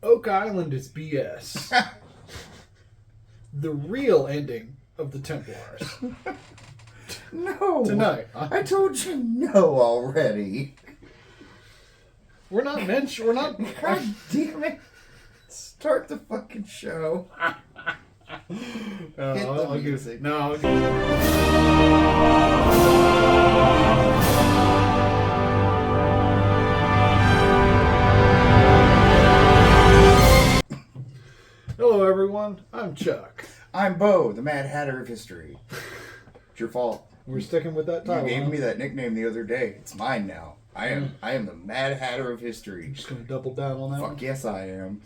Oak Island is BS. The real ending of the Templars. No. Tonight. I told you no already. We're not. God damn it. Start the fucking show. Hit the music. No. Hello, everyone. I'm Chuck. I'm Bo, the Mad Hatter of history. It's your fault. We're sticking with that title. You gave me that nickname the other day. It's mine now. I am the Mad Hatter of history. Just gonna double down on that. Fuck yes, I am.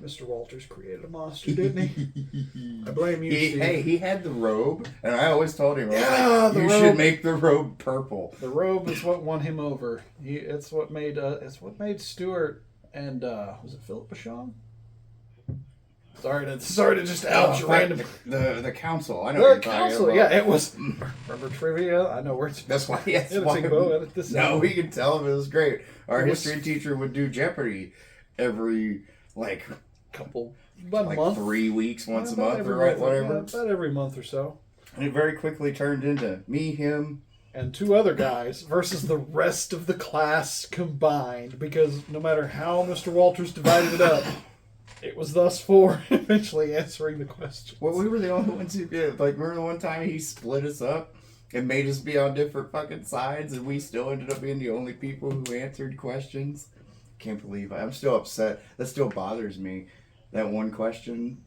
Mr. Walters created a monster, didn't he? I blame you, Steve. Hey, he had the robe, and I always told him, you should make the robe purple. The robe is what won him over. It's what made Stuart and was it Philip Basham? Sorry to just ouch random. The council. I know the council. Yeah, it was. Remember trivia? I know where it's. That's why. Yes. Edit this no, out. we can tell him it was great. Our history teacher would do Jeopardy every about a month, 3 weeks, once a month, or whatever. Yeah, about every month or so. And it very quickly turned into me, him, and two other guys versus the rest of the class combined. Because no matter how Mr. Walters divided it up. It was thus four eventually answering the question. Well, we were the only ones who did. Remember the one time he split us up and made us be on different fucking sides, and we still ended up being the only people who answered questions? Can't believe I'm still upset. That still bothers me. That one question.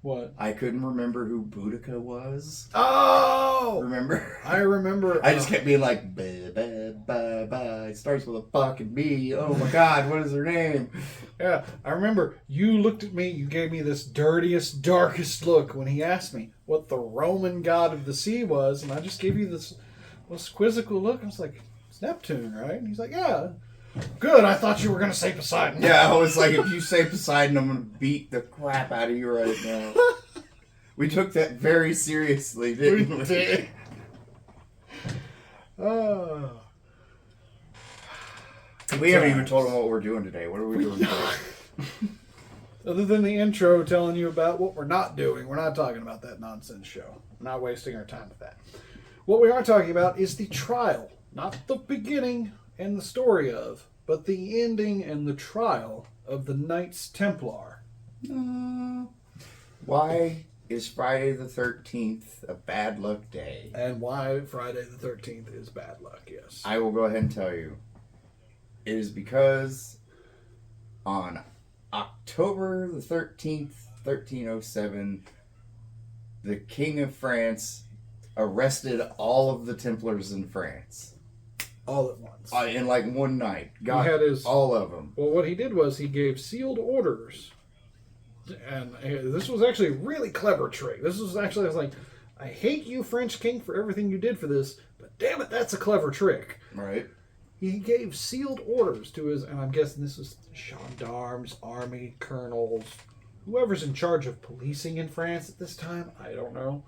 What? I couldn't remember who Boudica was. Oh! Remember? I remember. I just kept being like, bah, bah, bah, bah. It starts with a fucking B. Oh my God, what is her name? Yeah, I remember you looked at me, you gave me this dirtiest, darkest look when he asked me what the Roman god of the sea was, and I just gave you this quizzical look. I was like, it's Neptune, right? And he's like, yeah. Good, I thought you were going to say Poseidon. Yeah, I was like, if you say Poseidon, I'm going to beat the crap out of you right now. We took that very seriously, didn't we? We did. We haven't even told them what we're doing today. What are we doing today? Other than the intro telling you about what we're not doing, we're not talking about that nonsense show. We're not wasting our time with that. What we are talking about is the trial, not the beginning and the story of, but the ending and the trial of the Knights Templar. Why is Friday the 13th a bad luck day? And why Friday the 13th is bad luck, yes. I will go ahead and tell you. It is because on October the 13th, 1307, the King of France arrested all of the Templars in France. All at once. In one night. Got all of them. Well, what he did was he gave sealed orders. And this was actually a really clever trick. This was actually, I was like, I hate you, French King, for everything you did for this, but damn it, that's a clever trick. Right. He gave sealed orders to his, and I'm guessing this was gendarmes, army, colonels, whoever's in charge of policing in France at this time, I don't know.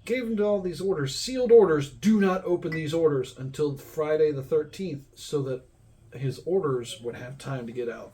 Gave him to all these orders, sealed orders, do not open these orders until Friday the 13th, so that his orders would have time to get out.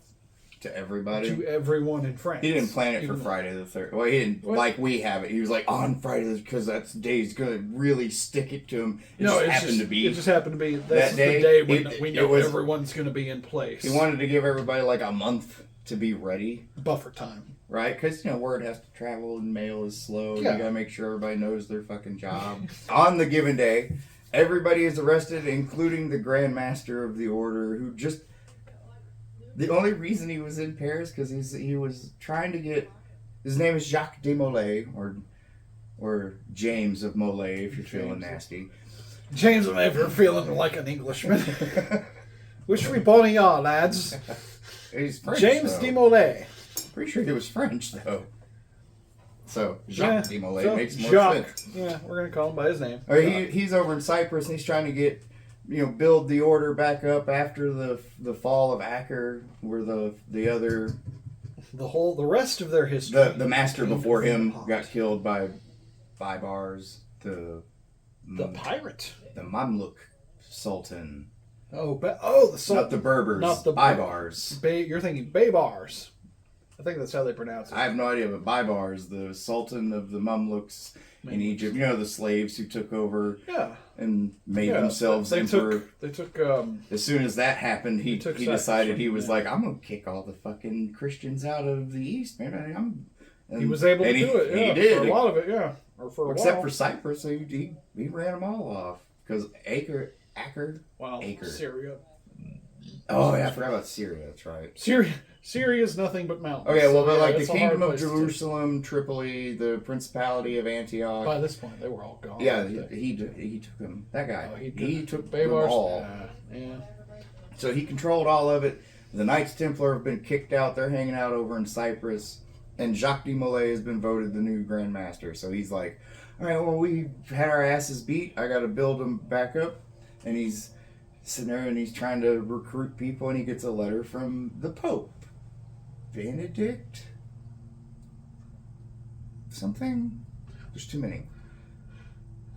To everybody? To everyone in France. He didn't plan it for Friday the 13th. Well, he didn't, like we have it. He was like, on Friday, because that day's going to really stick it to him. It just happened to be. It just happened to be. That's the day when we know everyone's going to be in place. He wanted to give everybody a month to be ready. Buffer time. Right? Because, word has to travel and mail is slow. Yeah. You got to make sure everybody knows their fucking job. On the given day, everybody is arrested, including the Grand Master of the Order, who just... The only reason he was in Paris because he was trying to get... His name is Jacques de Molay, or James of Molay, if you're feeling nasty. James of Molay, if you're feeling like an Englishman. Wish we bonny are, lads. He's French, James de Molay. Pretty sure he was French, though. So, Jacques de Molay makes more sense. Yeah, we're going to call him by his name. He's over in Cyprus, and he's trying to get... build the order back up after the fall of Acre, where the rest of their history. The master before him got killed by Baibars, the pirate, the Mamluk Sultan. The Sultan, not the Berbers, not the Baibars. You're thinking Baibars. I think that's how they pronounce it. I have no idea, but Babar is the Sultan of the Mamluks in Egypt. You know, the slaves who took over and made themselves emperor. They took as soon as that happened, he decided he was like, I'm going to kick all the fucking Christians out of the East, man. He was able to do it, he did. For a lot of it, Or for a Except while. for Cyprus, he ran them all off. Because Acre. Syria. Oh, yeah, I forgot about Syria, that's right. Syria is nothing but mountains. Okay, well, but like the Kingdom of Jerusalem, Tripoli, the Principality of Antioch. By this point, they were all gone. Yeah, he took them. That guy. He took them Babar's, all. Yeah. So he controlled all of it. The Knights Templar have been kicked out. They're hanging out over in Cyprus. And Jacques de Molay has been voted the new Grand Master. So he's like, all right, well, we had our asses beat. I got to build them back up. And he's sitting there and he's trying to recruit people. And he gets a letter from the Pope. Benedict? Something? There's too many.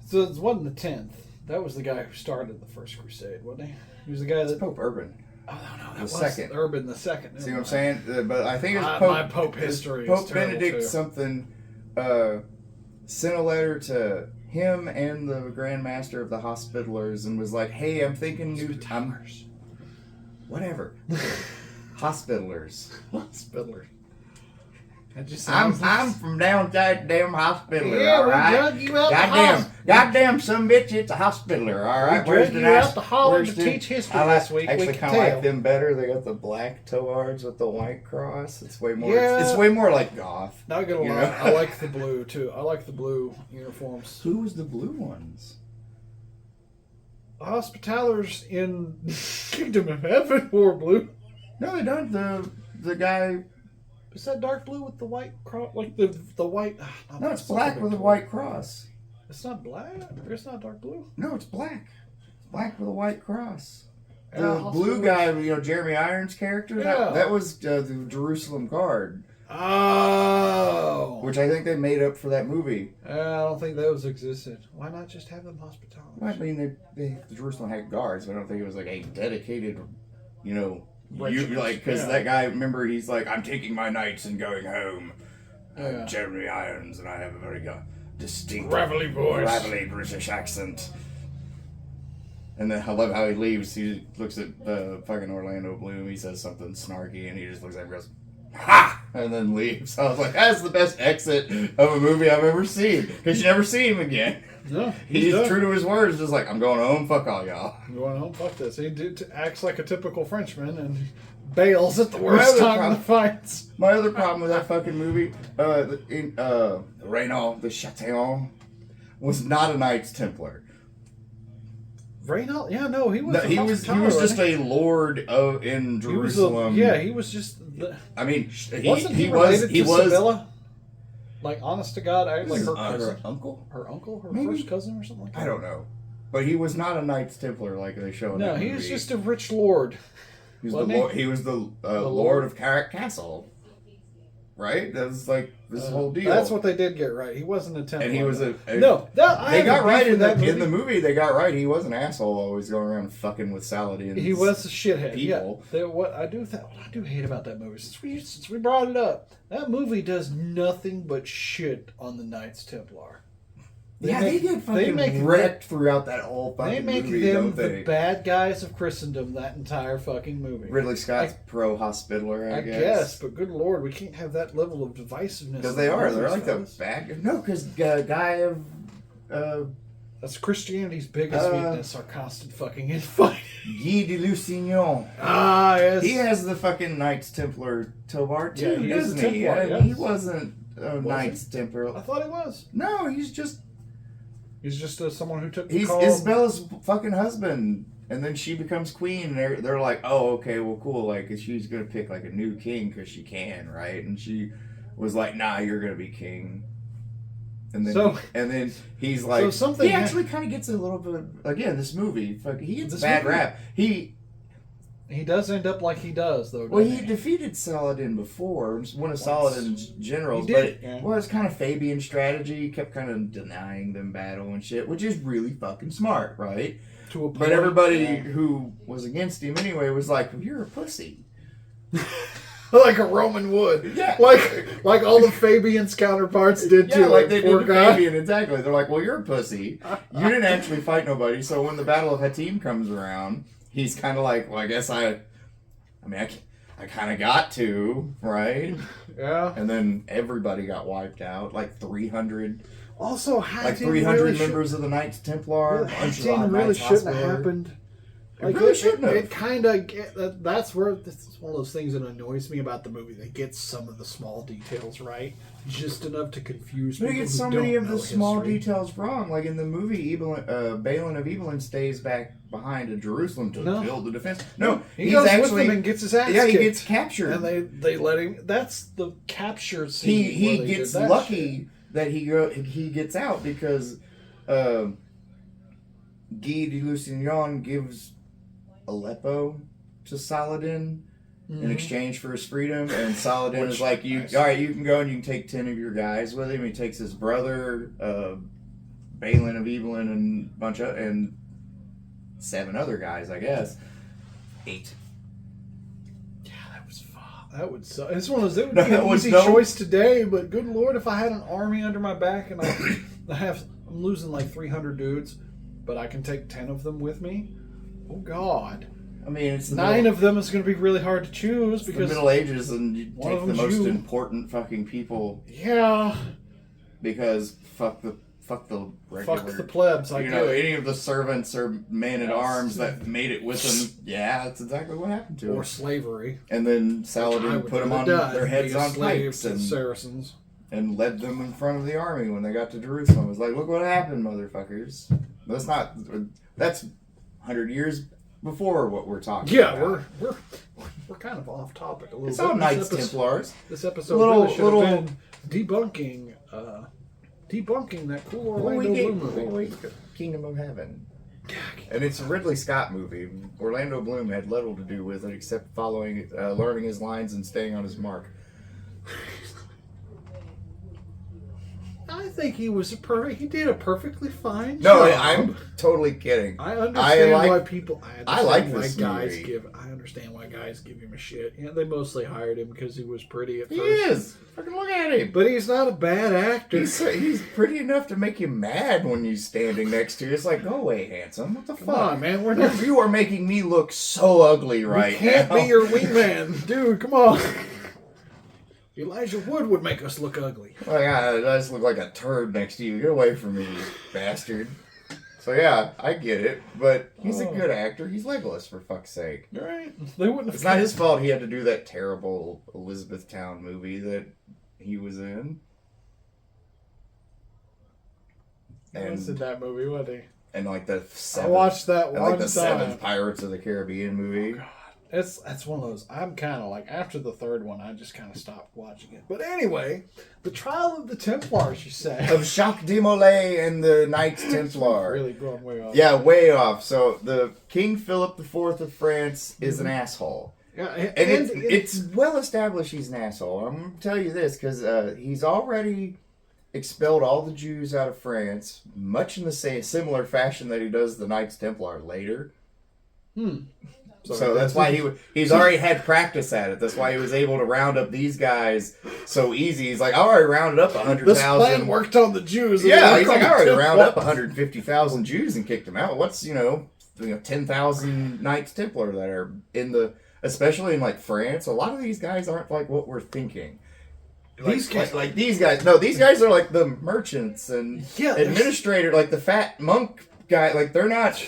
So it wasn't the 10th. That was the guy who started the First Crusade, wasn't he? He was the guy that... Pope Urban. Oh, no, that the was second. Urban the second. See what I'm saying? But I think it's Pope... My Pope history Pope is terrible, Benedict too. something sent a letter to him and the Grand Master of the Hospitallers and was like, hey, I'm thinking new... Whatever. Hospitallers. I'm from down goddamn Hospitaller, yeah, all right? Drug you out goddamn some bitch, it's a Hospitaller, all right? Where's the out to Holland to teach history this week. Actually, kind of like them better. They got the black towards with the white cross. It's way more. It's way more like goth. Not gonna lie, I like the blue too. I like the blue uniforms. Who was the blue ones? The Hospitallers in Kingdom of Heaven wore blue. No, they don't. The guy. Is that dark blue with the white cross? Like the white... No, it's black with a white cross. It's not black? Or it's not dark blue? No, it's black. Black with a white cross. The blue guy, Jeremy Irons' character, that was the Jerusalem Guard. Oh! Which I think they made up for that movie. I don't think those existed. Why not just have them Hospitallers? Well, I mean, Jerusalem had guards, but I don't think it was like a dedicated, because that guy, remember, he's like, I'm taking my knights and going home. I'm Jeremy Irons, and I have a very distinct, gravelly voice, gravelly British accent. And then I love how he leaves. He looks at fucking Orlando Bloom. He says something snarky, and he just looks at him and goes, "Ha!" and then leaves. I was like, that's the best exit of a movie I've ever seen, because you never see him again. No, he's true to his words, just like, I'm going home, fuck all y'all. I'm going home, fuck this. He acts like a typical Frenchman and bails at the worst time in the fights. My other problem with that fucking movie, Reynald the Chatillon was not a Knights Templar. Reynald? Yeah, no, he was. He was just a lord in Jerusalem. He was just. I mean, he was Sibylla? Like, honest to God, like her cousin. Her uncle? Her uncle? Her Maybe? first cousin or something like that? I don't know. But he was not a Knights Templar like they show in that movie. No, he was just a rich lord. He was the Lord of Carrick Castle. Right? That was like this whole deal. That's what they did get right. He wasn't a Templar. And he was they got right in the movie. They got right. He was an asshole, always going around fucking with Saladin's. He was a shithead. People. Yeah. What I do hate about that movie, since we brought it up, that movie does nothing but shit on the Knights Templar. They get fucking wrecked throughout that whole fucking movie. They make them the bad guys of Christendom that entire fucking movie. Ridley Scott's pro-Hospitaller, I guess. But good lord, we can't have that level of divisiveness. Because they're like the bad... No, because guy of... That's Christianity's biggest weakness, our constant fucking infighting. Guy de Lusignan. Ah, yes. He has the fucking Knights Templar tobar too, doesn't he? Yes. He wasn't a Knights Templar. I thought he was. No, he's just someone who took the He's call. Isabella's fucking husband. And then she becomes queen, and they're like, oh, okay, well, cool. Like, she's going to pick, like, a new king because she can, right? And she was like, nah, you're going to be king. And then he's like, he actually kind of gets a little bit, again, this movie, he gets a bad rap. He does end up like he does, though. Well, he defeated Saladin before, one of Saladin's generals, but it was kind of Fabian strategy. He kept kind of denying them battle and shit, which is really fucking smart, right? To a point, but everybody who was against him anyway was like, well, you're a pussy. like a Roman would. Yeah. Like all the Fabian's counterparts did too. Yeah, like they poor did to guy. Fabian, exactly. They're like, well, you're a pussy. You didn't actually fight nobody, so when the Battle of Hattin comes around, he's kind of like, well, I guess I kind of got to, right? Yeah. And then everybody got wiped out, like 300. Also, Hattin like 300 really members of the Knights Templar. Hattin really shouldn't have happened. Like, it really shouldn't have. It kind of that's where this is one of those things that annoys me about the movie. They get some of the small details right, just enough to confuse people. They get so many of the small details wrong. Like in the movie, Balin of Evelyn stays back behind in Jerusalem to build the defense. No, he goes with them and gets his ass kicked. He gets captured, and they let him. That's the capture scene. He gets lucky that he gets out because Guy de Lusignan gives Aleppo to Saladin in exchange for his freedom, and Saladin is like, all right, you can go and you can take 10 of your guys with him. He takes his brother, Balin of Evelyn, and 7 other guys, I guess. 8. Yeah, that was fun. That would suck. It's one of those. It would be an easy choice today, but good lord, if I had an army under my back and I'm losing like 300 dudes, but I can take 10 of them with me. Oh God! I mean, it's 9 of them is going to be really hard to choose because the Middle Ages, and you take the most important fucking people. Yeah. Because fuck the regular. Fuck the plebs. Any of the servants or men at arms that made it with them. Yeah, that's exactly what happened to them. Or slavery. And then Saladin put them on their heads on pikes and Saracens, and led them in front of the army when they got to Jerusalem. It was like, look what happened, motherfuckers. That's 100 years before what we're talking about. Yeah, we're kind of off topic a little bit. It's all Knights Templars. This episode really should have been debunking that cool Orlando Bloom movie. Kingdom of Heaven. And it's a Ridley Scott movie. Orlando Bloom had little to do with it except learning his lines and staying on his mark. I think he did a perfectly fine job. No, I'm totally kidding. I understand why people. I like this movie. I understand why guys give him a shit. Yeah, they mostly hired him because he was pretty at first. He is. Fucking look at him. But he's not a bad actor. He's pretty enough to make you mad when he's standing next to you. It's like, go away, handsome. What the fuck? Come on, man. You are making me look so ugly right now. We can't be your wingman. Dude, come on. Elijah Wood would make us look ugly. Like, I just look like a turd next to you. Get away from me, you bastard. So yeah, I get it, but he's a good actor. He's Legolas, for fuck's sake. Right? They wouldn't. It's not his fault he had to do that terrible Elizabethtown movie that he was in. He was in that movie, wasn't he? And like the 7th, I watched that one like the time. 7th Pirates of the Caribbean movie. Oh, God. That's one of those. I'm kind of like, after the 3rd one, I just kind of stopped watching it. But anyway, the Trial of the Templars, you say. Of Jacques de Molay and the Knights Templar. Really going way off. Yeah, way off. So the King Philip IV of France is an asshole. Yeah, and it's well established he's an asshole. I'm going to tell you this because he's already expelled all the Jews out of France, much in the similar fashion that he does the Knights Templar later. So that's why he's already had practice at it. That's why he was able to round up these guys so easy. He's like, I already rounded up 100,000. This plan worked on the Jews. Yeah, he's like, I already rounded up 150,000 Jews and kicked them out. What's 10,000 Knights Templar that are especially in like France. A lot of these guys aren't like what we're thinking. These guys are like the merchants and administrator, like the fat monk guy. Like they're not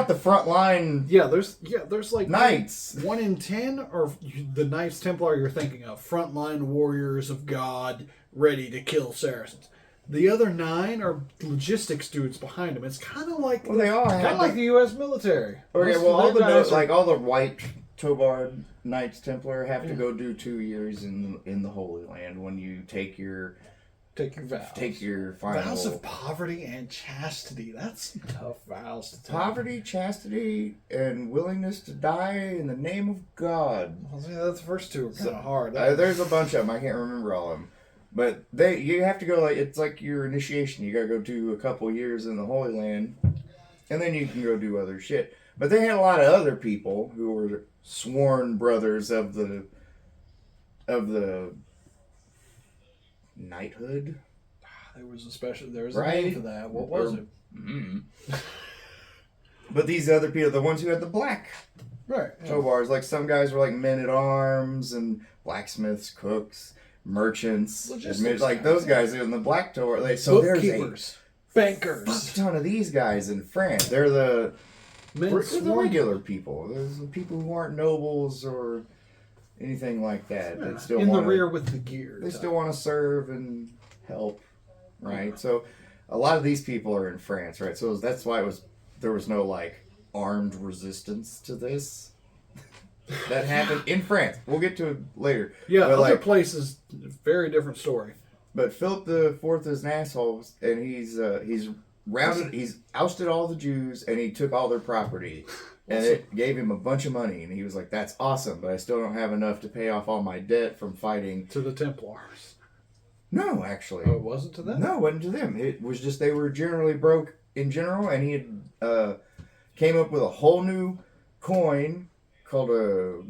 the front line. There's like knights. 1 in 10 are the Knights Templar you're thinking of, frontline warriors of God, ready to kill Saracens. The other 9 are logistics dudes behind them. It's kind of like like the U.S. military. Okay, well all the white Tobard Knights Templar have to go do 2 years in the Holy Land when you take your vows. Take your final vows of poverty and chastity. That's tough vows to take. Poverty, chastity, and willingness to die in the name of God. Well, yeah, the first 2 are kind of hard. There's a bunch of them. I can't remember all of them. But you have to go it's like your initiation. You got to go do a couple years in the Holy Land, and then you can go do other shit. But they had a lot of other people who were sworn brothers of the of the knighthood. There was a name for that. What was it? But these other people, the ones who had the black tow bars, like some guys were like men at arms and blacksmiths, cooks, merchants, like those guys in the black tow bar. So bookkeepers, bankers, fuck ton of these guys in France. They're the regular people. There's the people who aren't nobles or anything like that. Yeah, they still in the rear with the gear. They still want to serve and help, right? Yeah. So a lot of these people are in France, right? So that's why there was no like armed resistance to this. That happened in France. We'll get to it later. Yeah, but other places, very different story. But Philip IV is an asshole, and he's ousted all the Jews, and he took all their property, and it gave him a bunch of money, and he was like, "That's awesome, but I still don't have enough to pay off all my debt from fighting to the Templars." No, actually, it wasn't to them. No, it wasn't to them. It was just they were generally broke in general, and he had came up with a whole new coin called a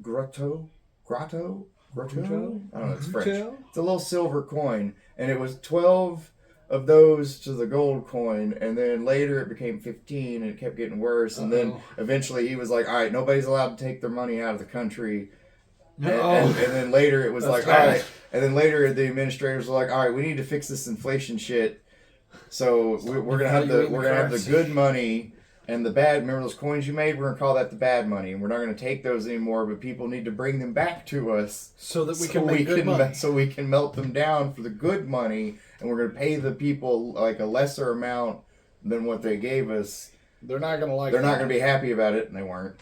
grotto. I don't know, it's French. It's a little silver coin, and it was 12 of those to the gold coin, and then later it became 15, and it kept getting worse, and then eventually he was like, all right, nobody's allowed to take their money out of the country. And then later it was like, all right, and then later the administrators were like, all right, we need to fix this inflation shit, so we're gonna have the good money. And the bad, remember those coins you made? We're going to call that the bad money. And we're not going to take those anymore, but people need to bring them back to us. So that we can make good money. So we can melt them down for the good money. And we're going to pay the people like a lesser amount than what they gave us. They're not going to like They're not going to be happy about it, and they weren't.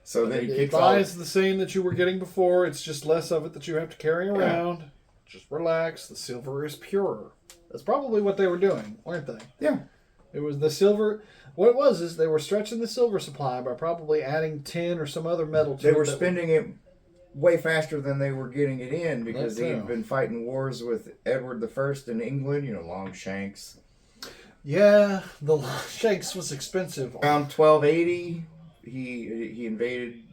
So then he kicks buys the same that you were getting before. It's just less of it that you have to carry around. Yeah. Just relax. The silver is purer. That's probably what they were doing, weren't they? Yeah. It was the silver. What it was is they were stretching the silver supply by probably adding tin or some other metal to it. They were spending it way faster than they were getting it in because they had been fighting wars with Edward I in England, Longshanks. Yeah, the Longshanks was expensive. Around 1280, he invaded.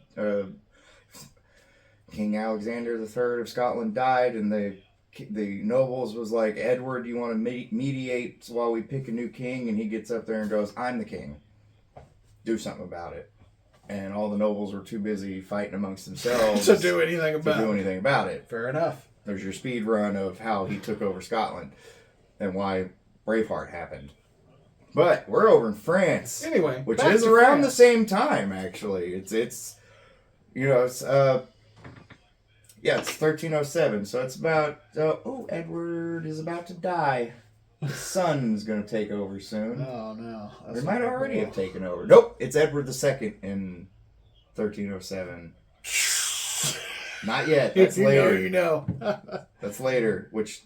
King Alexander III of Scotland died, and the nobles was like, Edward, you want to mediate while we pick a new king? And he gets up there and goes, I'm the king. Do something about it. And all the nobles were too busy fighting amongst themselves to do anything about it. Fair enough. There's your speed run of how he took over Scotland and why Braveheart happened. But we're over in France. Anyway, which is around the same time, actually. It's 1307, so it's about, Edward is about to die. His son's going to take over soon. Oh, no. They might already have taken over. Nope, it's Edward II in 1307. Not yet. That's later. You know. That's later, which,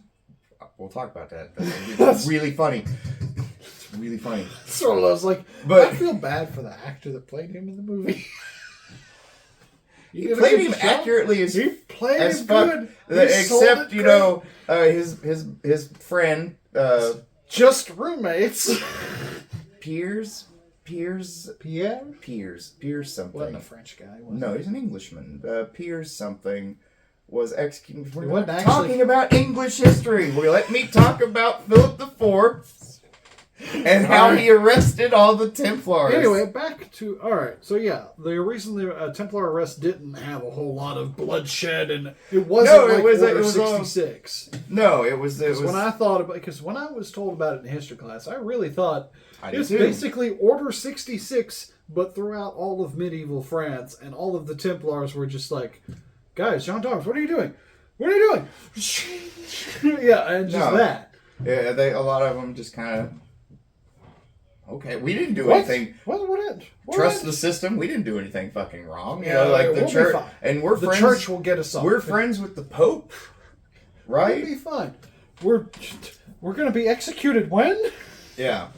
we'll talk about that. That's really funny. It's really funny. So I was like, but I feel bad for the actor that played him in the movie. He played him accurately as fuck. Except, his friend, just roommates. Pierre something. Wasn't a French guy, was No, he's an Englishman. Pierre something was executed. We're not talking about English history. Let me talk about Philip IV. And how he arrested all the Templars. Anyway, back to... Alright, so yeah, the reason the Templar arrest didn't have a whole lot of bloodshed, and it wasn't Order 66. No, it was... When I thought about... Because when I was told about it in history class, I really thought it was basically Order 66, but throughout all of medieval France, and all of the Templars were just like, guys, John Thomas, what are you doing? What are you doing? Yeah, and just that. Yeah, a lot of them just kind of... Okay, we didn't do anything. Trust the system. We didn't do anything fucking wrong. The church, and we're friends. The church will get us off. We're friends with the Pope, right? We'll be fine. We're going to be executed when? Yeah,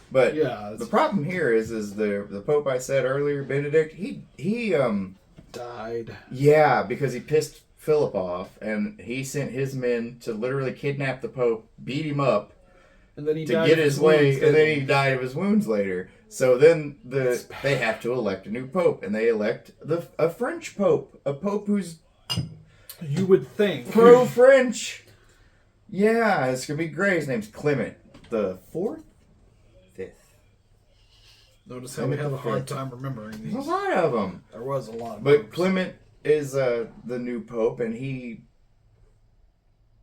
but the problem here is the Pope I said earlier, Benedict. He died. Yeah, because he pissed Philip off, and he sent his men to literally kidnap the Pope, beat him up. And then he to get his way, and then he died of his wounds later. So then they have to elect a new pope, and they elect a French pope, a pope who's You would think. Pro-French. Yeah, it's going to be great. His name's Clement the 4th? 5th. Notice how we have a hard time remembering these. There's a lot of them. There was a lot of But popes. Clement is the new pope, and he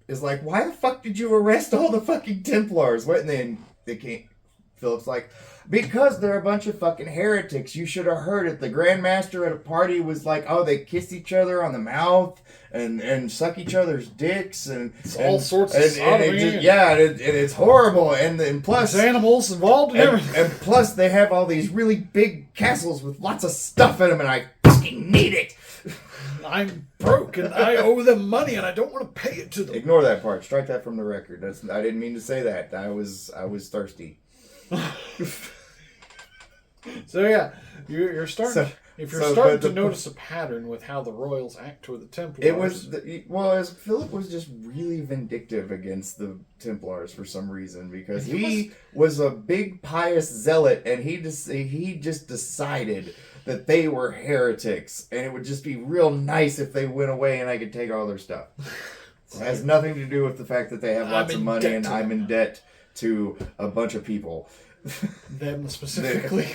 is like, why the fuck did you arrest all the fucking Templars? What? And then Philip's like, because they're a bunch of fucking heretics. You should have heard it. The Grand Master at a party was like, oh, they kiss each other on the mouth and suck each other's dicks and all sorts of sodomy. And it's horrible. And plus, there's animals involved in everything. And plus, they have all these really big castles with lots of stuff in them, and I fucking need it. I'm broke and I owe them money and I don't want to pay it to them. Ignore that part. Strike that from the record. I didn't mean to say that. I was thirsty. So yeah, you're starting. If you're starting to notice a pattern with how the royals act toward the Templars, it was as Philip was just really vindictive against the Templars for some reason because he was a big pious zealot and he just decided that they were heretics and it would just be real nice if they went away and I could take all their stuff. It has nothing to do with the fact that they have lots of money and I'm in debt to a bunch of people. Them specifically.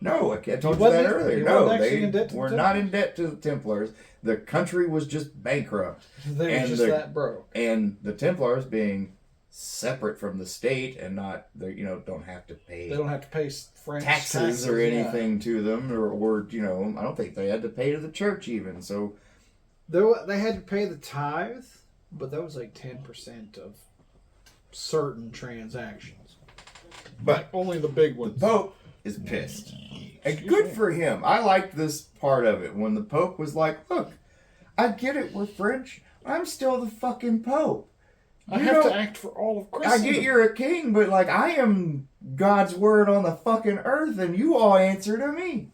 No, I told you that earlier. No, they were not in debt to the Templars. The country was just bankrupt. They were just that broke. And the Templars, being separate from the state and not, don't have to pay. They don't have to pay French taxes or anything to them, or I don't think they had to pay to the church even. So they had to pay the tithe, but that was like 10% of certain transactions. But only the big ones. The Pope is pissed. And good for him. I liked this part of it when the Pope was like, look, I get it, we're French. I'm still the fucking Pope. I have to act for all of Christendom. I get you're a king, but I am God's word on the fucking earth and you all answer to me.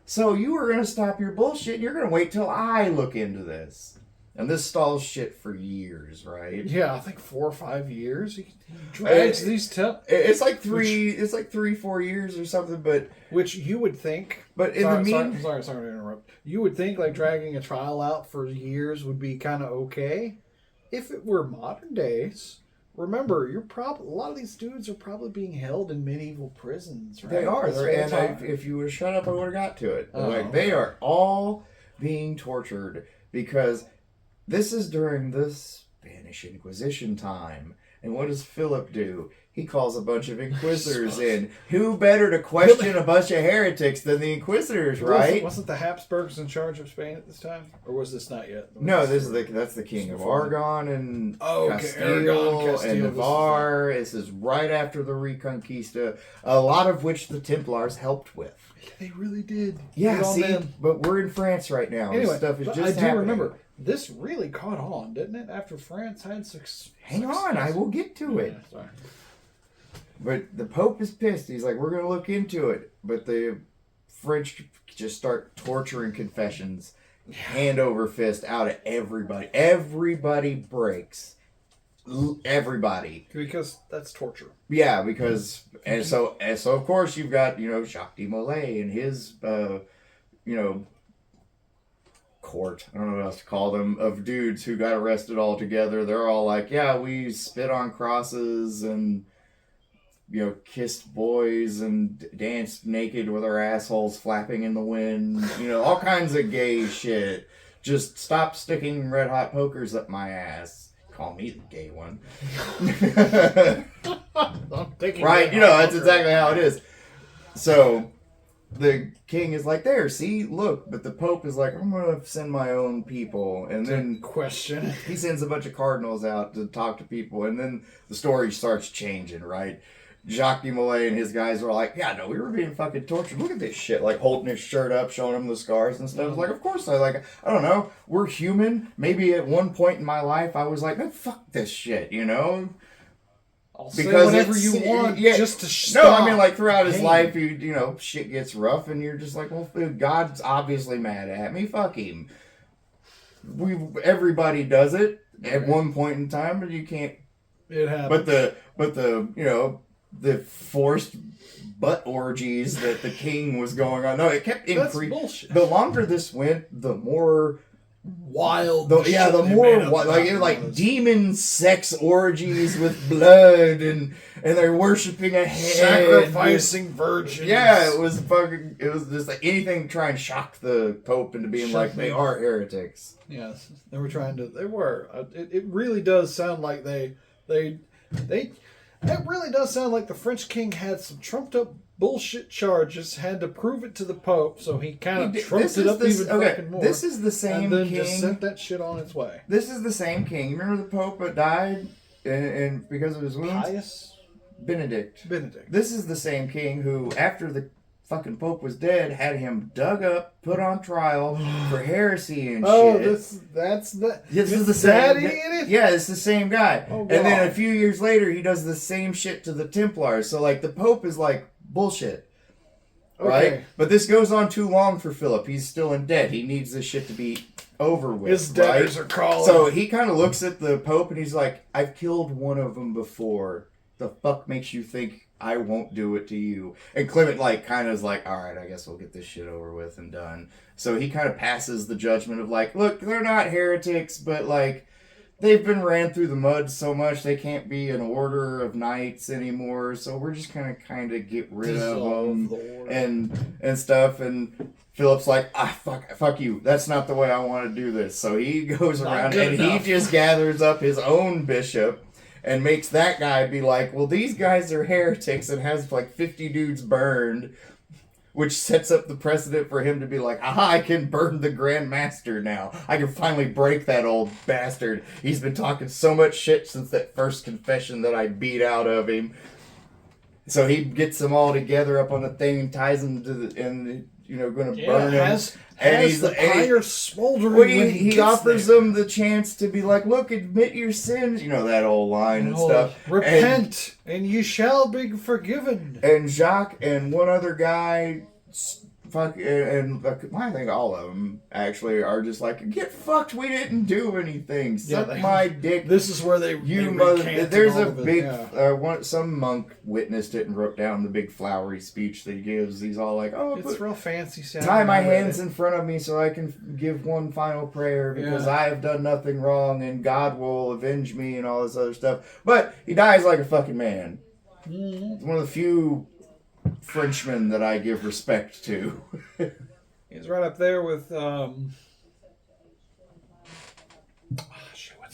So you are going to stop your bullshit and you're going to wait till I look into this. And this stalls shit for years, right? Yeah, I think 4 or 5 years. He drags these It's like 3-4 years or something, but which you would think. But sorry to interrupt. You would think dragging a trial out for years would be kind of okay, if it were modern days. Remember, a lot of these dudes are probably being held in medieval prisons, right? They are. And if you would have shut up, I would have got to it. They are all being tortured because this is during the Spanish Inquisition time. And what does Philip do? He calls a bunch of inquisitors in. Who better to question a bunch of heretics than the inquisitors, right? Wasn't the Habsburgs in charge of Spain at this time? Or was this not yet? No, that's the king of Aragon and Castile and Navarre. This is right after the Reconquista, a lot of which the Templars helped with. They really did. Yeah, but we're in France right now. Anyway, this stuff is just I happening. do remember, this really caught on, didn't it? After France had success. Hang on, I will get to it. Yeah, sorry. But the Pope is pissed. He's like, we're going to look into it. But the French just start torturing confessions, hand over fist, out at everybody. Everybody breaks. Everybody. Because that's torture. Yeah, and so of course you've got, Jacques de Molay and his, court, I don't know what else to call them, of dudes who got arrested all together. They're all like, yeah, we spit on crosses and, kissed boys and danced naked with our assholes flapping in the wind. All kinds of gay shit. Just stop sticking red hot pokers up my ass. Call me the gay one. Right? That's exactly how it is. So the king is like, there, see, look. But the Pope is like, I'm going to send my own people. And then question. He sends a bunch of cardinals out to talk to people. And then the story starts changing, right? Jacques de Molay and his guys are like, yeah, no, we were being fucking tortured. Look at this shit. Holding his shirt up, showing him the scars and stuff. Like, of course I don't know. We're human. Maybe at one point in my life I was like, man, fuck this shit, I'll say whatever you want just to stop. No, I mean, throughout his life, shit gets rough and you're just like, well, God's obviously mad at me. Fuck him. Everybody does it at one point in time, but you can't. It happens. But the forced butt orgies that the king was going on. No, it kept increasing. That's bullshit. The longer this went, the more wild. The demon sex orgies with blood and they're worshiping a head, sacrificing virgins. Yeah, it was just like anything to try and shock the Pope into being like they are heretics. Yes, they were trying to. They were. It really does sound like it really does sound like the French king had some trumped up bullshit charges, had to prove it to the Pope, so he kind of trumped it up even fucking more. This is the same and then king. Just sent that shit on its way. This is the same king. You remember the Pope that died and because of his wounds? Pius? Benedict. Benedict. This is the same king who, after the fucking Pope was dead, had him dug up, put on trial for heresy and shit. Oh, this is the same. Idiot? Yeah, it's the same guy. Oh, and then a few years later, he does the same shit to the Templars. So like the Pope is like bullshit, right? But this goes on too long for Philip. He's still in debt. He needs this shit to be over with. His debtors are calling. So he kind of looks at the Pope and he's like, "I've killed one of them before. The fuck makes you think I won't do it to you?" And Clement kind of is like, all right, I guess we'll get this shit over with and done. So he kind of passes the judgment of like, look, they're not heretics, but like they've been ran through the mud so much they can't be an order of knights anymore. So we're just gonna kind of get rid of them and stuff. And Philip's like, fuck you. That's not the way I want to do this. So he goes around and he just gathers up his own bishop. And makes that guy be like, well, these guys are heretics, and has 50 dudes burned, which sets up the precedent for him to be like, aha, I can burn the Grand Master now. I can finally break that old bastard. He's been talking so much shit since that first confession that I beat out of him. So he gets them all together up on the thing and ties them to going to burn him. He's the fire smoldering. He offers them the chance to be like, look, admit your sins. You know, that old line and stuff. Repent, and you shall be forgiven. And Jacques and one other guy, I think all of them actually are just like, get fucked, we didn't do anything. Suck my dick. This is where there's a big, some monk witnessed it and wrote down the big flowery speech that he gives. He's all like, it's real fancy sounding. Tie my hands in front of me so I can give one final prayer because I have done nothing wrong and God will avenge me and all this other stuff. But he dies like a fucking man. It's one of the few Frenchmen that I give respect to. He's right up there with what's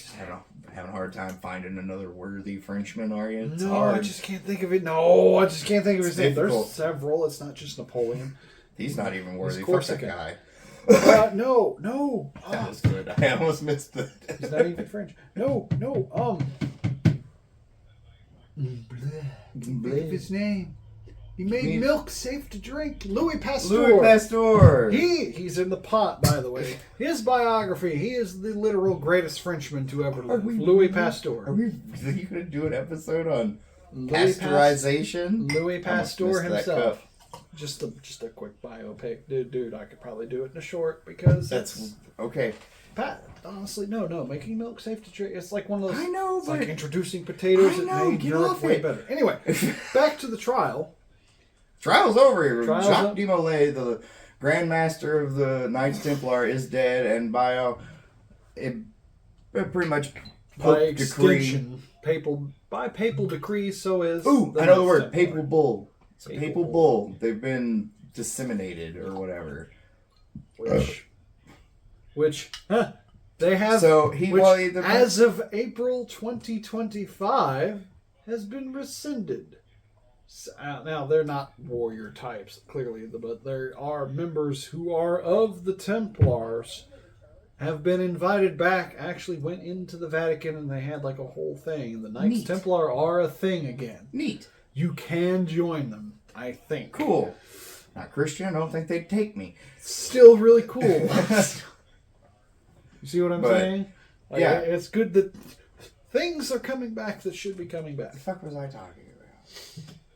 his name? Having a hard time finding another worthy Frenchman, are you? It's hard. I just can't think of it. No, I just can't think of his name. There's several. It's not just Napoleon. He's not even worthy. Fuck that guy. No. That was good. I almost missed it. He's not even French. No. Think of his name. He made milk safe to drink. Louis Pasteur. He's in the pot, by the way. His biography, he is the literal greatest Frenchman to ever live. Louis Pasteur. Are you going to do an episode on pasteurization? Louis Pasteur himself. Just a quick biopic. Dude, I could probably do it in a short because that's okay. Honestly, no. Making milk safe to drink. It's like one of those. I know, it's like introducing potatoes that made Europe way better. Anyway, back to the trial. Trial's over here. Jacques de Molay, the Grand Master of the Knights Templar, is dead, and by pretty much by extension, papal decree. So is. Ooh, I know the word. Papal bull. It's a papal bull. They've been disseminated or whatever. Which they have. So as of April 2025, has been rescinded. Now, they're not warrior types, clearly, but there are members who are of the Templars, have been invited back, actually went into the Vatican, and they had like a whole thing. The Knights Templar are a thing again. Neat. You can join them, I think. Cool. Not Christian, I don't think they'd take me. Still really cool. You see what I'm saying? Like, yeah. It's good that things are coming back that should be coming back. The fuck was I talking about?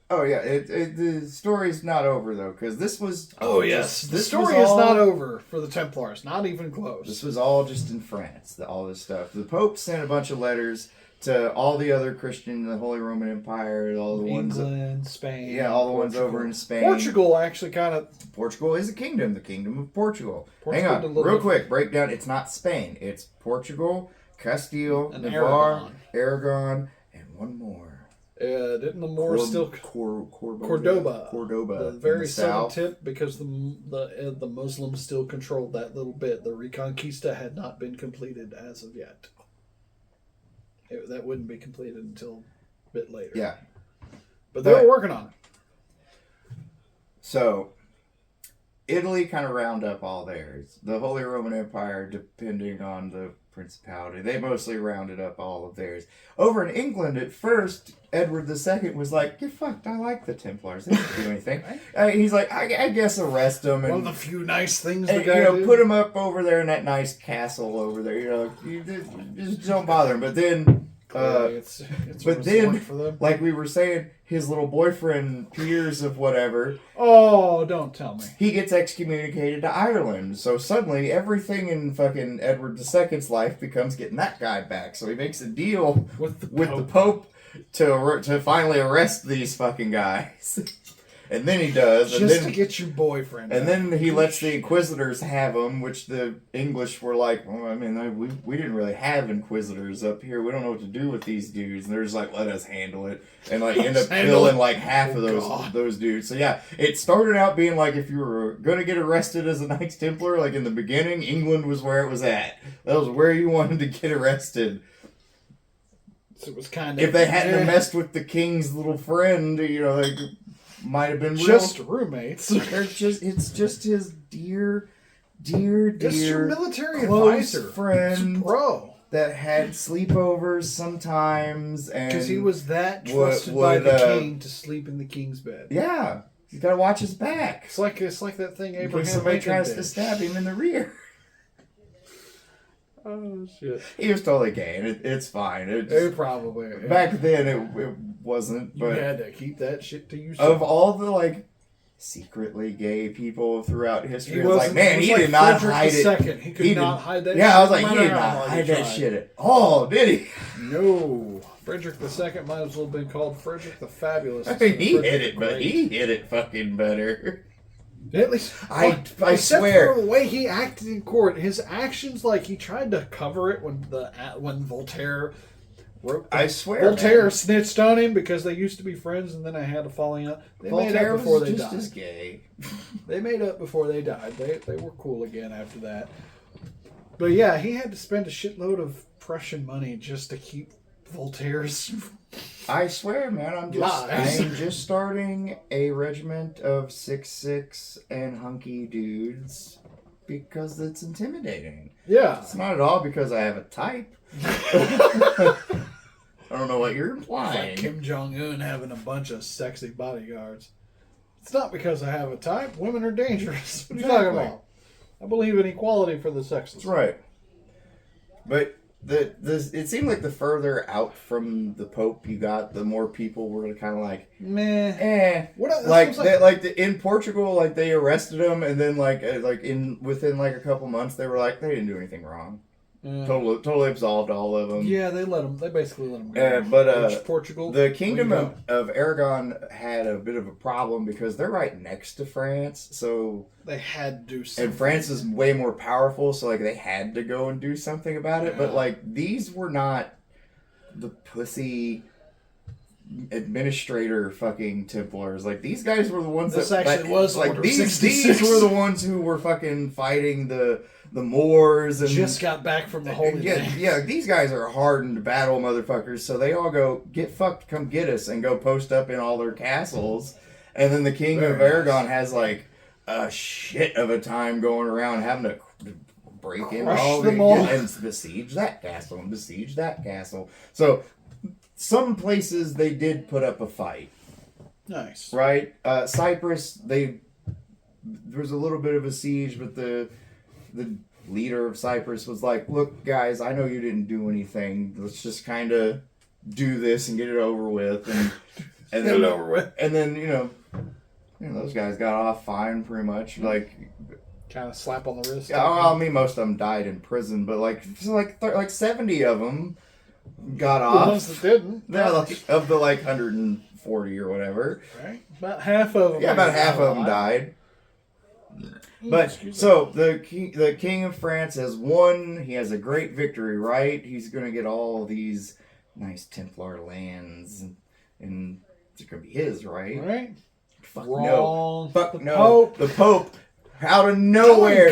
Oh yeah, the story's not over though, because this was. Oh yes, the story is not over for the Templars, not even close. This was all just in France. All this stuff. The Pope sent a bunch of letters to all the other Christian, the Holy Roman Empire, all the England, Spain. Yeah, all the ones over in Spain. Portugal actually kind of. Portugal is a kingdom, the Kingdom of Portugal. Hang on, real quick, breakdown. It's not Spain. It's Portugal, Castile, Navarre, Aragon, and one more. Didn't the Moors still Cordoba? Cordoba, the very southern tip, because the Muslims still controlled that little bit. The Reconquista had not been completed as of yet. That wouldn't be completed until a bit later. Yeah, but they were working on it. So, Italy kind of round up all theirs. The Holy Roman Empire, depending on the principality, they mostly rounded up all of theirs. Over in England, at first, Edward II was like, "Get fucked! I like the Templars. They didn't do anything." He's like, "I guess arrest them." And, one of the few nice things the guy did. Put them up over there in that nice castle over there. You just don't bother them. But then, it's but then, for them. Like we were saying, his little boyfriend Piers of whatever. Oh, don't tell me. He gets excommunicated to Ireland. So suddenly everything in fucking Edward II's life becomes getting that guy back. So he makes a deal with the Pope to finally arrest these fucking guys. And then he does. Just to get your boyfriend. And then he lets the Inquisitors have them, which the English were like, well, I mean, we didn't really have Inquisitors up here. We don't know what to do with these dudes. And they're just like, let us handle it. And like end up killing like half of those dudes. So yeah, it started out being like if you were going to get arrested as a Knight Templar, like in the beginning, England was where it was at. That was where you wanted to get arrested. So it was kind of... If they hadn't messed with the king's little friend, like... Might have been just roommates. It's just his dear it's your military close advisor friend, bro, that had sleepovers sometimes, and because he was that trusted by the king to sleep in the king's bed. Yeah, he's got to watch his back. It's like that thing Abraham somebody Lincoln tries did. to stab him in the rear. Oh shit! He was totally gay, and it's fine. It probably back then it wasn't. But you had to keep that shit to yourself. Of all the secretly gay people throughout history, he did not hide it. He could not hide that. Yeah, I was like, he did not hide that shit at all, did he? No. Frederick II might as well have been called Frederick the Fabulous. I mean, he hid it, but he hid it fucking better. At least, I except swear, for the way he acted in court, his actions, he tried to cover it when Voltaire wrote. I swear, Voltaire snitched on him because they used to be friends, and then they had a falling out. They Voltaire made up before was they just died. as gay. They made up before they died. They were cool again after that. But yeah, he had to spend a shitload of Prussian money just to keep Voltaire's. I swear, man, I'm just starting a regiment of 6'6" and hunky dudes because it's intimidating. Yeah. It's not at all because I have a type. I don't know what you're implying. It's like Kim Jong-un having a bunch of sexy bodyguards. It's not because I have a type. Women are dangerous. What are you talking about? I believe in equality for the sexes. That's right. But it seemed like the further out from the Pope you got, the more people were kind of like, meh. In Portugal, they arrested him, and then within a couple months they were like, they didn't do anything wrong. Totally absolved all of them. Yeah, they basically let them go. But Portugal, the Kingdom of Aragon had a bit of a problem because they're right next to France, so they had to do something. And France is way more powerful, so they had to go and do something about it. Yeah. But these were not the pussy administrator fucking Templars. These guys were the ones these were the ones who were fucking fighting the Moors and just got back from the Holy Land. Yeah, these guys are hardened battle motherfuckers, so they all go, get fucked, come get us, and go post up in all their castles. And then the King of Aragon has a shit of a time going around having to break in all and besiege that castle and besiege that castle. So some places they did put up a fight. Nice. Right? Cyprus, there was a little bit of a siege, but the leader of Cyprus was like, look, guys, I know you didn't do anything. Let's just kind of do this and get it over with. And And Get then, it over with. And then, those guys got off fine pretty much. Like, kind of slap on the wrist. Yeah, well, I mean, most of them died in prison, but like 70 of them got off. The ones that didn't. Yeah, like, of the 140 or whatever. Right. About half of them. Yeah, about half of them died. But so the king of France has won. He has a great victory, right? He's going to get all these nice Templar lands, and it's going to be his, right? Right. Fuck Wrong. no. Fuck no. The Pope. Out of nowhere,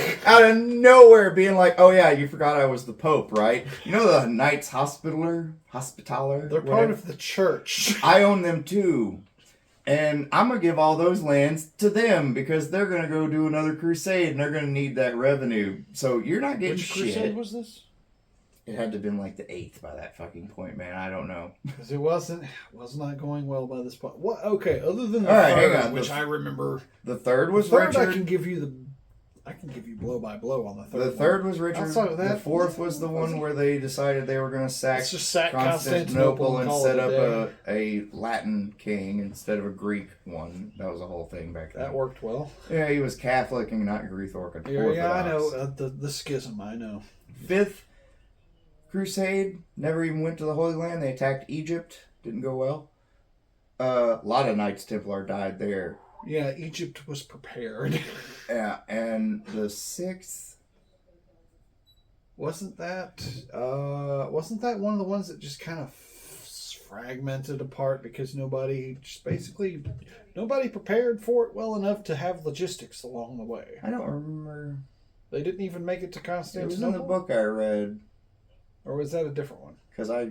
being like, oh yeah, you forgot I was the Pope, right? You know the Knights Hospitaler? They're part of the church. I own them too. And I'm going to give all those lands to them because they're going to go do another crusade and they're going to need that revenue. So you're not getting Which shit. crusade was this? It had to have been like the 8th by that fucking point, man. I don't know. Because it was not going well by this point. What? Okay, other than the all right, third, hang on. which I remember. The third was the third Richard. I can give you blow by blow on the third. The third was Richard. Outside that, the fourth was the one where they decided they were going to sack Constantinople and set up a Latin king instead of a Greek one. That was a whole thing back then. That worked well. Yeah, he was Catholic and not Greek Orthodox. Yeah, I know. The schism, I know. Fifth Crusade, never even went to the Holy Land. They attacked Egypt. Didn't go well. A lot of Knights Templar died there. Yeah, Egypt was prepared. Yeah, and the sixth... Wasn't that one of the ones that just kind of fragmented apart because nobody prepared for it well enough to have logistics along the way? I don't remember. They didn't even make it to Constantinople? It was in the book I read. Or was that a different one? Because I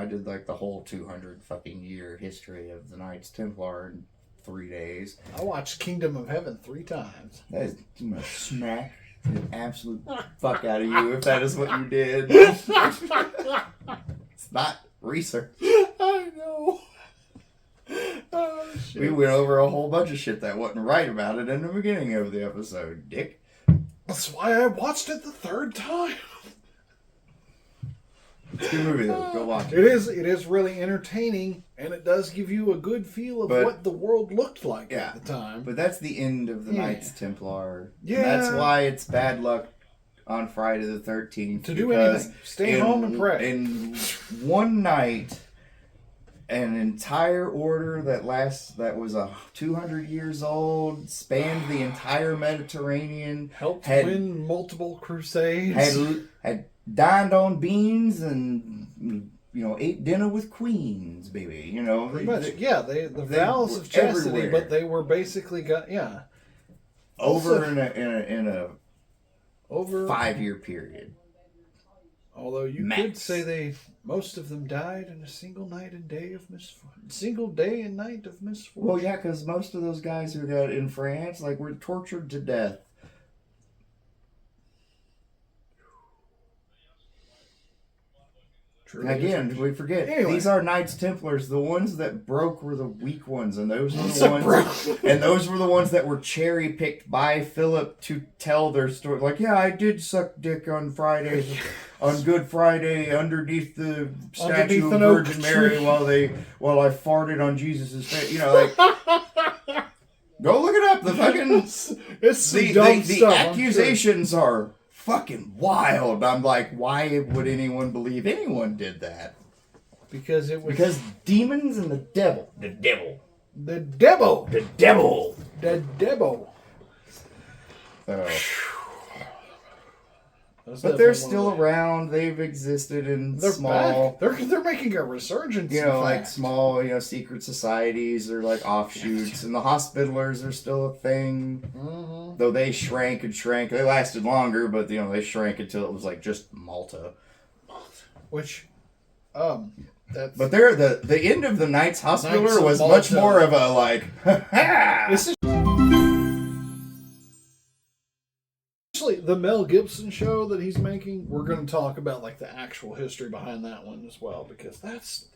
did like the whole 200 fucking year history of the Knights Templar in 3 days. I watched Kingdom of Heaven 3 times. That is going to smack the absolute fuck out of you if that is what you did. It's not research. I know. Oh, shit. We went over a whole bunch of shit that wasn't right about it in the beginning of the episode, dick. That's why I watched it the third time. It's a good movie though. Go watch it. It is really entertaining, and it does give you a good feel of what the world looked like at the time. But that's the end of the Knights Templar. Yeah. And that's why it's bad luck on Friday the 13th. To do anything. Stay home and pray. In one night, an entire order that was 200 years old, spanned the entire Mediterranean, helped win multiple crusades, had dined on beans and ate dinner with queens, baby. Pretty much. The vows of chastity, everywhere. But they were basically over in a 5-year period. Although you could say most of them died in a single night and day of misfortune. Well, yeah, because most of those guys who got in France, were tortured to death. Again, we forget. Anyway. These are Knights Templars. The ones that broke were the weak ones, and those were the ones that were cherry picked by Philip to tell their story. I did suck dick on Friday, on Good Friday, underneath the statue of Virgin Mary while I farted on Jesus' face. Go look it up. The fucking the accusations are fucking wild. I'm like, why would anyone believe anyone did that? Because demons and the devil. But they're still around. They've existed in small. Back. They're making a resurgence. Small, secret societies or offshoots, and the Hospitalers are still a thing. Mm-hmm. Though they shrank and shrank. They lasted longer, but they shrank until it was just Malta. Which, but the end of the Knights Hospitaler was much more of a This is the Mel Gibson show that he's making. We're going to talk about the actual history behind that one as well, because that's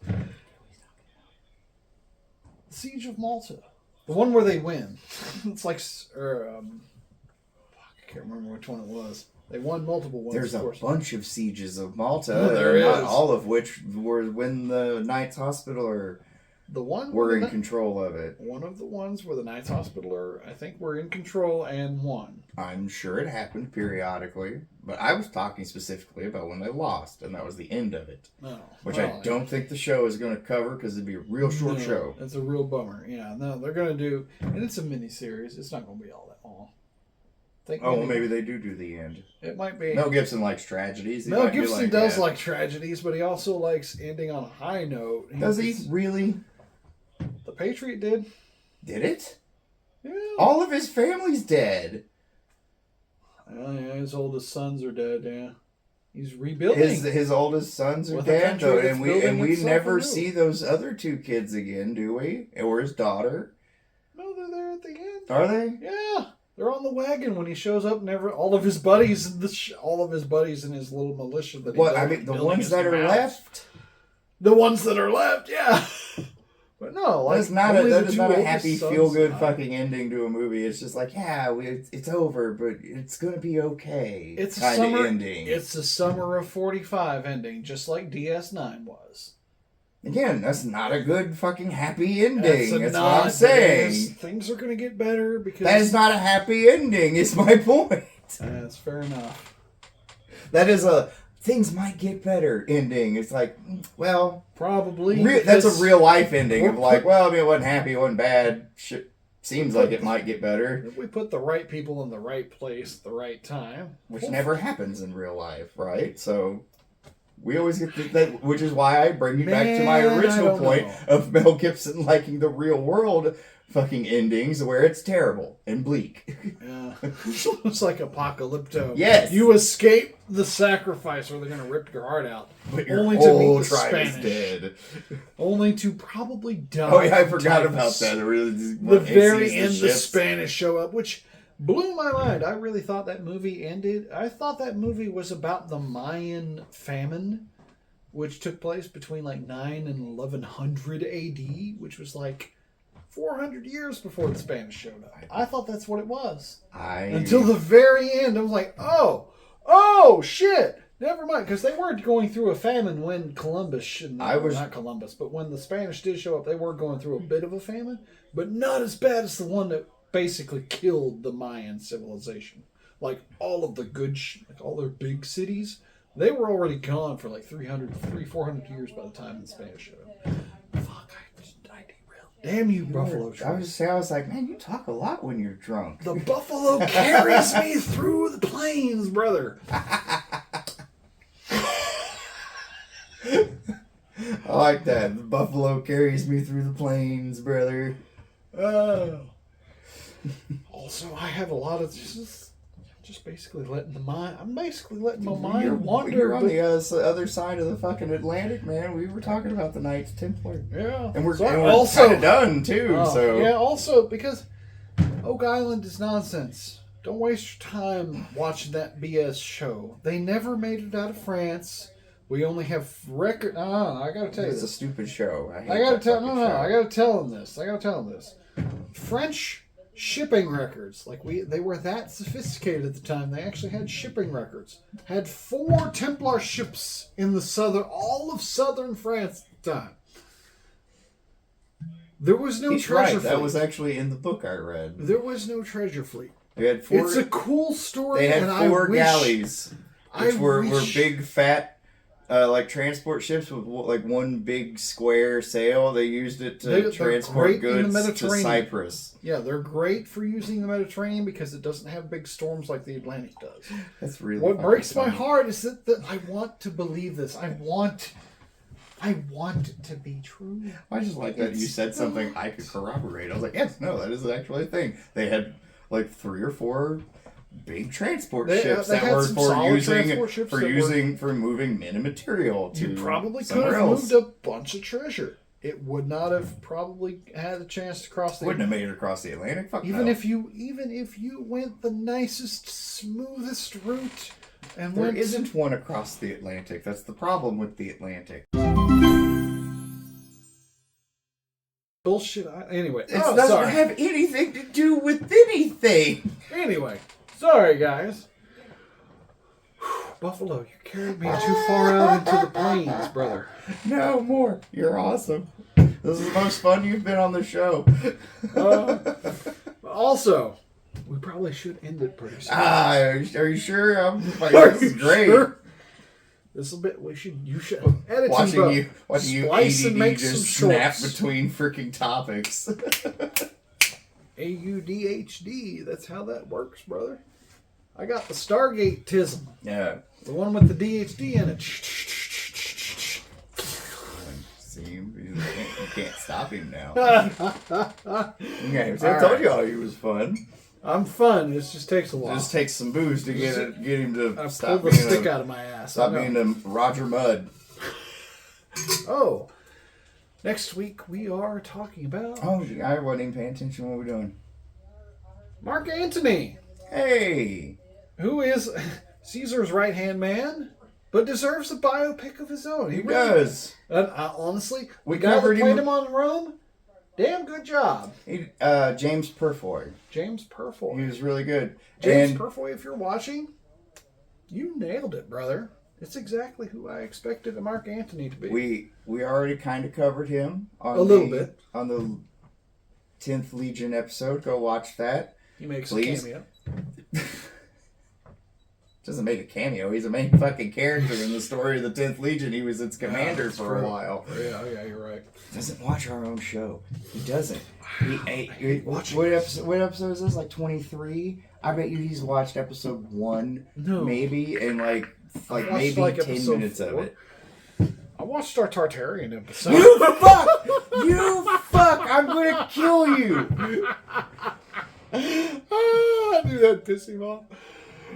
Siege of Malta, the one where they win. It's I can't remember which one it was. They won multiple ones. There's a bunch of sieges of Malta, there is. Not all of which were when the Knights Hospitaler The one we're in control of it. One of the ones where the Knights Hospitaller, I think, were in control and won. I'm sure it happened periodically, but I was talking specifically about when they lost, and that was the end of it. Oh, which I don't think the show is going to cover because it'd be a real short show. It's a real bummer. Yeah, no, they're going to do, and it's a miniseries. It's not going to be all that long. Maybe they do the end. It might be. Mel Gibson likes tragedies. Mel Gibson does like tragedies, but he also likes ending on a high note. Does he really? The Patriot did. Did it? Yeah. All of his family's dead. Oh, yeah, his oldest sons are dead, yeah. He's rebuilding. His oldest sons are dead, though, and we never see those other two kids again, do we? Or his daughter. No, they're there at the end. Are they? Yeah. They're on the wagon when he shows up. All of his buddies in his little militia that he Well, I mean, the ones that are left. The ones that are left, yeah. But no, like, that is not a happy, feel-good fucking ending to a movie. It's just like, it's over, but it's gonna be okay. It's a summer ending. It's a summer of '45 ending, just like DS9 was. Again, that's not a good fucking happy ending. That's what I'm saying. Things are gonna get better because that is not a happy ending. Is my point. That's fair enough. That is a things might get better ending. It's like, well, probably that's a real life ending of like, well, I mean, it wasn't happy, it wasn't bad. Shit seems like it might get better. If we put the right people in the right place at the right time, which never happens in real life, right? So we always get that, which is why I bring you back to my original point of Mel Gibson liking the real world fucking endings where it's terrible and bleak. Yeah. It's like Apocalypto. Yes. You escape the sacrifice where they're going to rip your heart out. But your whole tribe is dead. Only to probably die. Oh, yeah, I forgot about that. The very end, the Spanish show up, which blew my mind. I really thought that movie ended. I thought that movie was about the Mayan famine, which took place between like 9 and 1100 AD, which was like 400 years before the Spanish showed up. I thought that's what it was. Until the very end, I was like, oh, shit. Never mind, because they were going through a famine when not Columbus, but when the Spanish did show up, they were going through a bit of a famine, but not as bad as the one that basically killed the Mayan civilization. Like all of the good, like all their big cities, they were already gone for like 400 years by the time the Spanish showed up. Fuck, I derailed. Damn you, Buffalo Trace. I was like, man, you talk a lot when you're drunk. The buffalo carries me through the plains, brother. I like that. The buffalo carries me through the plains, brother. Oh. Also, I have a lot of just basically letting the mind. I'm basically letting my mind wander. You're on the other side of the fucking Atlantic, man. We were talking about the Knight Templar. Yeah, and we're also kind of done too. So yeah, also because Oak Island is nonsense. Don't waste your time watching that BS show. They never made it out of France. We only have record. No, I gotta tell you, it's a stupid show. I gotta tell. I gotta tell them this. French shipping records, they were that sophisticated at the time. They actually had shipping records. Had 4 Templar ships in all of southern France at the time. There was no treasure fleet. That was actually in the book I read. There was no treasure fleet. They had 4. It's a cool story. They had 4 galleys, which were big fat. Like transport ships with like one big square sail. They used it to transport goods to Cyprus. Yeah, they're great for using the Mediterranean because it doesn't have big storms like the Atlantic does. That's really what breaks my heart is that I want to believe this. I want it to be true. I just like that you said something I could corroborate. I was like, yes, no, that is actually a thing. They had like 3 or 4 big transport ships that were for moving men and material to. You probably could have moved a bunch of treasure. It would not have probably had a chance to cross the. Wouldn't have made it across the Atlantic. Fuck even if you went the nicest, smoothest route, and there isn't one across the Atlantic. That's the problem with the Atlantic. Bullshit. Anyway, it doesn't have anything to do with anything. Anyway. Sorry, guys. Buffalo, you carried me too far out into the plains, brother. No more. You're awesome. This is the most fun you've been on the show. Also, we probably should end it pretty soon. Are you sure? This is great. Sure? This will be. You should. Watching you ADD just snap shorts. between freaking topics. AUDHD. That's how that works, brother. I got the Stargate-tism. Yeah. The one with the DHD in it. See, you can't stop him now. Okay, I told you all he was fun. I'm fun. It just takes a while. It just takes some booze to get him to I stop pulled the stick out of my ass. Stop being a Roger Mudd. Oh. Next week we are talking about... Oh, I wasn't even paying attention to what we're doing. Mark Antony. Hey. Who is Caesar's right-hand man, but deserves a biopic of his own. He does. Honestly, we the guy that covered played him on Rome, damn good job. James Purfoy. James Purfoy. He was really good. James Purfoy, if you're watching, you nailed it, brother. It's exactly who I expected Mark Antony to be. We already kind of covered him on a little bit on the 10th Legion episode. Go watch that. He makes a cameo. Doesn't make a cameo. He's a main fucking character in the story of the 10th Legion. He was its commander for a while. Yeah, you're right. Doesn't watch our own show. He doesn't. What episode is this? Like 23? I bet you he's watched episode 1, maybe, and like maybe 10 minutes 4. of it. I watched our Tartarian episode. You fuck! You fuck! I'm gonna kill you! I knew that pissed him off.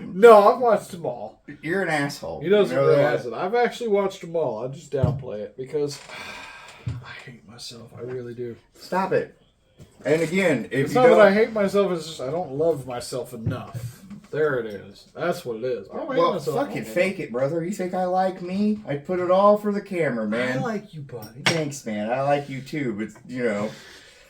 No, I've watched them all. You're an asshole. He doesn't realize it. I've actually watched them all. I just downplay it because I hate myself. I really do. Stop it. And again, if it's not that I hate myself, it's just I don't love myself enough. There it is. That's what it is. I don't hate myself. Fucking fake it, brother. You think I like me? I put it all for the camera, man. I like you, buddy. Thanks, man. I like you too, but you know.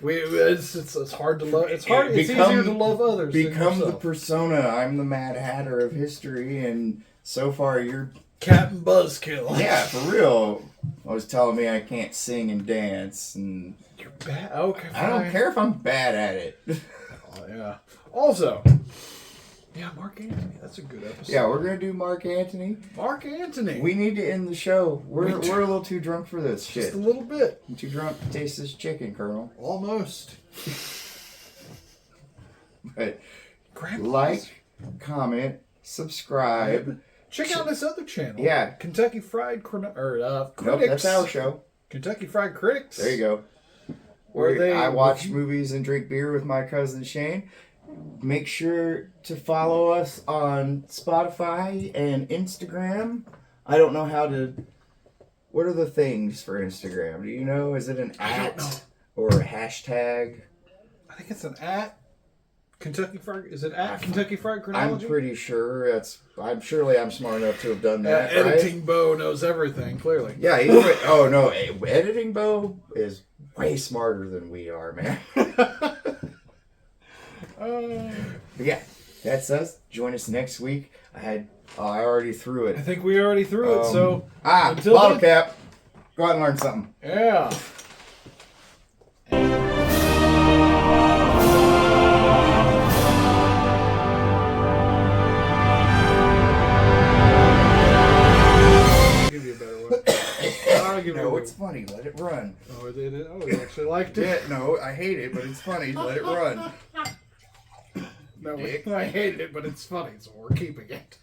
It's hard to love. It's easier to love others. Become the persona. I'm the Mad Hatter of history, and so far you're Captain Buzzkill. Yeah, for real. I was telling me I can't sing and dance, and you're bad. Okay, fine. I don't care if I'm bad at it. Oh, yeah. Also, yeah, Mark Antony. That's a good episode. Yeah, we're gonna do Mark Antony. Mark Antony. We need to end the show. We're a little too drunk for this shit. Just a little bit. I'm too drunk to taste this chicken, Colonel. Almost. But like, comment, subscribe. Check out this other channel. Yeah, Kentucky Fried Critics. Nope, that's our show. Kentucky Fried Critics. There you go. I watch movies and drink beer with my cousin Shane. Make sure to follow us on Spotify and Instagram. I don't know how to... What are the things for Instagram? Do you know? Is it an @ or a hashtag? I think it's an @ Kentucky Fried... Is it @ Kentucky Fried Chronology? I'm pretty sure. I'm smart enough to have done that, right? Editing Bo knows everything, clearly. Yeah, Editing Bo is way smarter than we are, man. But yeah, that's us. Join us next week. I already threw it. I think we already threw it, so... bottle cap. Go out and learn something. Yeah. Give you a better one. No, it's funny. Let it run. Oh, they did. Oh, you actually liked it? Yeah, no, I hate it, but it's funny. Let it run. No, I hate it, but it's funny, so we're keeping it.